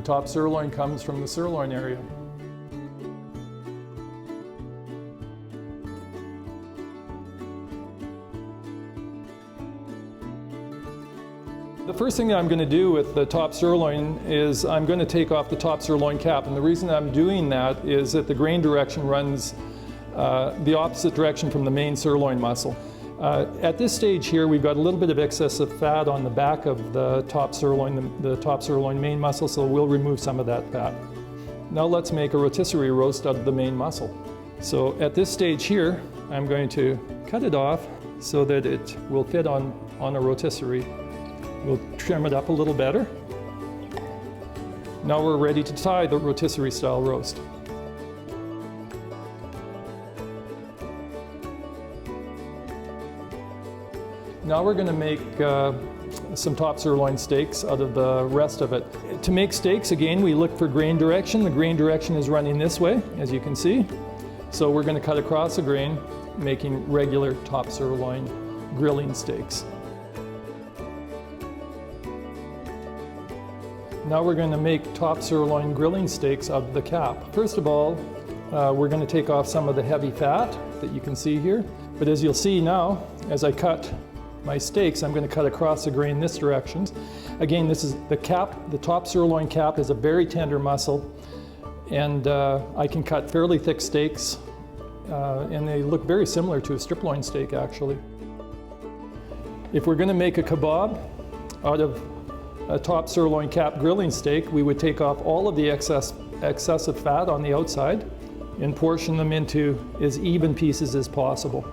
top sirloin comes from the sirloin area. The first thing that I'm going to do with the top sirloin is I'm going to take off the top sirloin cap, and the reason I'm doing that is that the grain direction runs the opposite direction from the main sirloin muscle. At this stage here, we've got a little bit of excess of fat on the back of the top sirloin main muscle, so we'll remove some of that fat. Now let's make a rotisserie roast out of the main muscle. So at this stage here, I'm going to cut it off so that it will fit on a rotisserie. We'll trim it up a little better. Now we're ready to tie the rotisserie style roast. Now we're going to make some top sirloin steaks out of the rest of it. To make steaks, again, we look for grain direction. The grain direction is running this way, as you can see. So we're going to cut across the grain, making regular top sirloin grilling steaks. Now we're going to make top sirloin grilling steaks out of the cap. First of all, we're going to take off some of the heavy fat that you can see here. But as you'll see now, as I cut my steaks, I'm going to cut across the grain this direction. Again, this is the cap. The top sirloin cap is a very tender muscle, and I can cut fairly thick steaks, and they look very similar to a strip loin steak, actually. If we're going to make a kebab out of a top sirloin cap grilling steak, we would take off all of the excessive fat on the outside and portion them into as even pieces as possible.